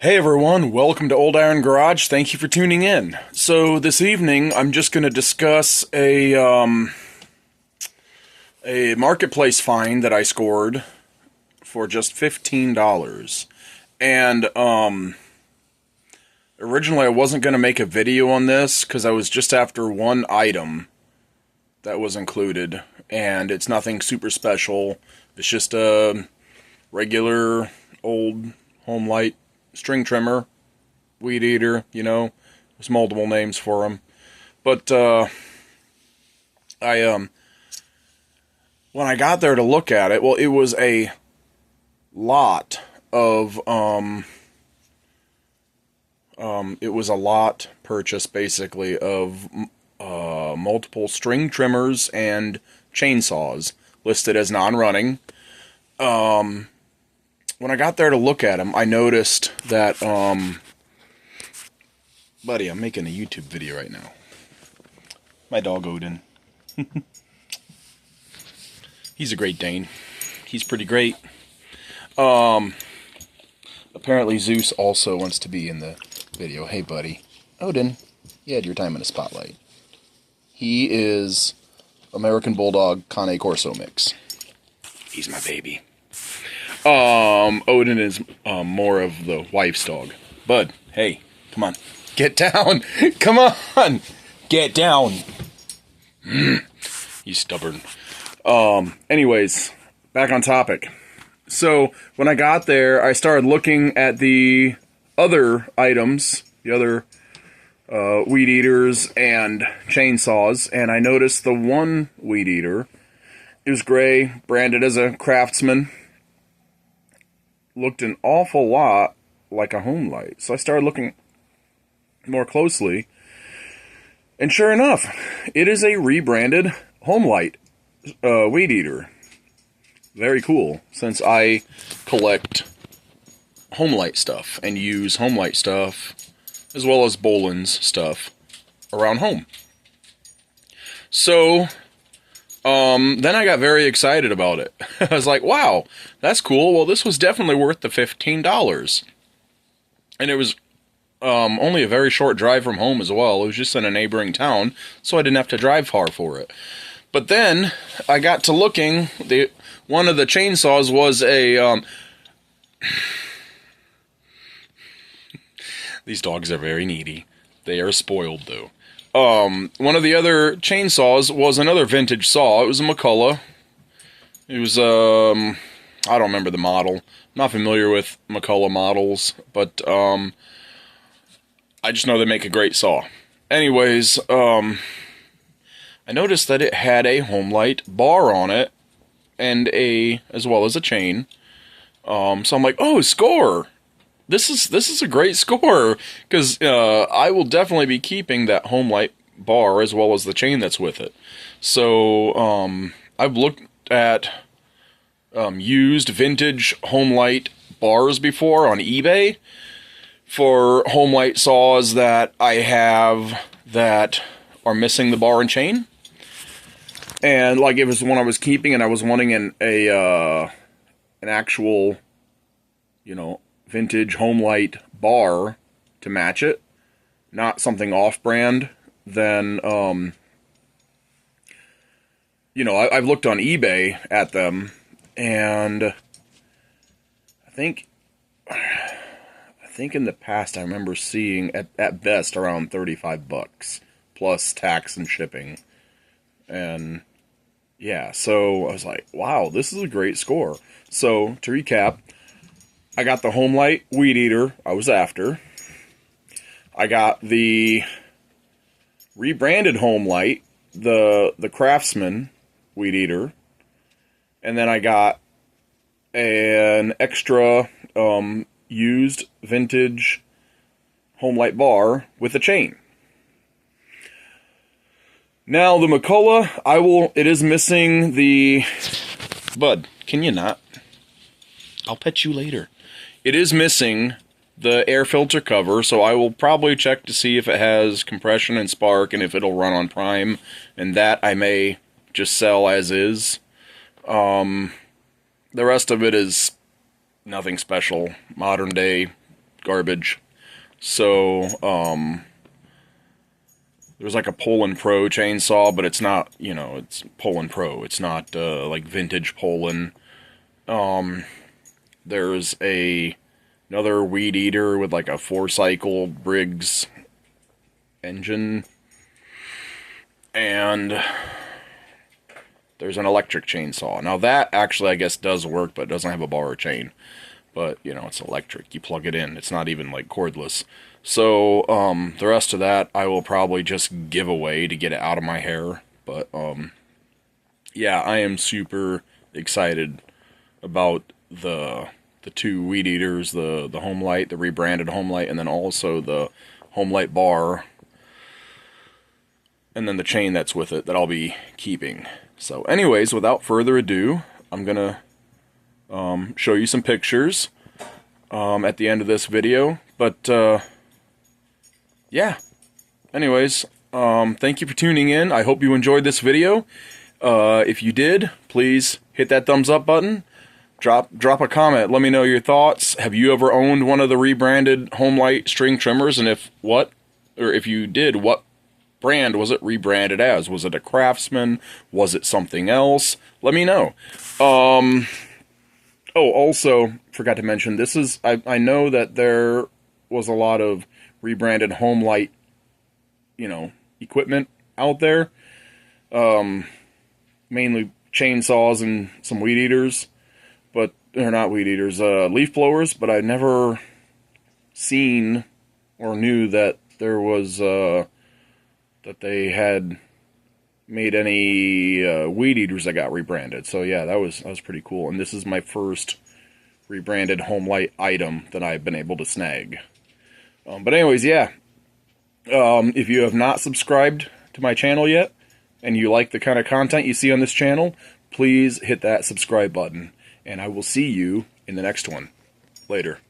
Hey everyone, welcome to Old Iron Garage. Thank you for tuning in. So this evening, I'm just going to discuss a marketplace find that I scored for just $15. And originally I wasn't going to make a video on this because I was just after one item that was included, and it's nothing super special. It's just a regular old Homelite string trimmer, weed eater, there's multiple names for them. But I when I got there to look at it, well, it was a lot of it was a lot purchase basically of multiple string trimmers and chainsaws listed as non-running. When I got there to look at them, I noticed that, buddy, I'm making a YouTube video right now. My dog Odin. He's a Great Dane. He's pretty great. Apparently Zeus also wants to be in the video. Hey, buddy. Odin, you had your time in the spotlight. He is American Bulldog Cane Corso mix. He's my baby. Odin is more of the wife's dog. Bud, hey, come on. Get down. Come on. Get down. You stubborn. Anyways, back on topic. So, when I got there, I started looking at the other items, the other weed eaters and chainsaws, and I noticed the one weed eater, it was gray, branded as a Craftsman, looked an awful lot like a Homelite. So I started looking more closely, and sure enough, it is a rebranded Homelite weed eater. Very cool, since I collect Homelite stuff and use Homelite stuff as well as Boland's stuff around home. So then I got very excited about it. I was like, wow, that's cool. Well, this was definitely worth the $15. And it was only a very short drive from home as well. It was just in a neighboring town, so I didn't have to drive far for it. But then I got to looking. One of the chainsaws was a... These dogs are very needy. They are spoiled, though. One of the other chainsaws was another vintage saw. It was a McCullough. It was, I don't remember the model. I'm not familiar with McCullough models, but, I just know they make a great saw. Anyways, I noticed that it had a Homelite bar on it, and as well as a chain. So I'm like, oh, score! This is a great score, because I will definitely be keeping that Homelite bar as well as the chain that's with it. So I've looked at used vintage Homelite bars before on eBay for Homelite saws that I have that are missing the bar and chain. And like it was one I was keeping, and I was wanting an actual, vintage Homelite bar to match it, not something off-brand, then, I've looked on eBay at them, and I think in the past I remember seeing at best around $35 plus tax and shipping. And yeah, so I was like, wow, this is a great score. So to recap, I got the Homelite weed eater I was after. I got the rebranded Homelite, the Craftsman weed eater, and then I got an extra used vintage Homelite bar with a chain. Now the McCullough, it is missing the... Bud, can you not? I'll pet you later. It is missing the air filter cover, so I will probably check to see if it has compression and spark and if it'll run on prime, and that I may just sell as is. The rest of it is nothing special. Modern day garbage. So, there's like a Poland Pro chainsaw, but it's not, you know, it's Poland Pro. It's not, like vintage Poland. There's another weed eater with like a 4-cycle Briggs engine. And there's an electric chainsaw. Now that actually, I guess, does work, but it doesn't have a bar or chain. But, you know, it's electric. You plug it in. It's not even, like, cordless. So, the rest of that I will probably just give away to get it out of my hair. But, yeah, I am super excited about the two weed eaters, the Homelite, the rebranded Homelite, and then also the Homelite bar. And then the chain that's with it that I'll be keeping. So, anyways, without further ado, I'm going to show you some pictures at the end of this video, but yeah, anyways, thank you for tuning in. I hope you enjoyed this video. If you did, please hit that thumbs up button, drop a comment, let me know your thoughts. Have you ever owned one of the rebranded Homelite string trimmers, and if you did, what brand was it rebranded as? Was it a Craftsman? Was it something else? Let me know. Oh, also, forgot to mention, this is, I know that there was a lot of rebranded Homelite, you know, equipment out there. Mainly chainsaws and some weed eaters, but they're not weed eaters, leaf blowers, but I never seen or knew that there was, that they had made any weed eaters that got rebranded. So yeah, that was pretty cool. And this is my first rebranded Homelite item that I've been able to snag. But anyways, yeah. If you have not subscribed to my channel yet, and you like the kind of content you see on this channel, please hit that subscribe button. And I will see you in the next one. Later.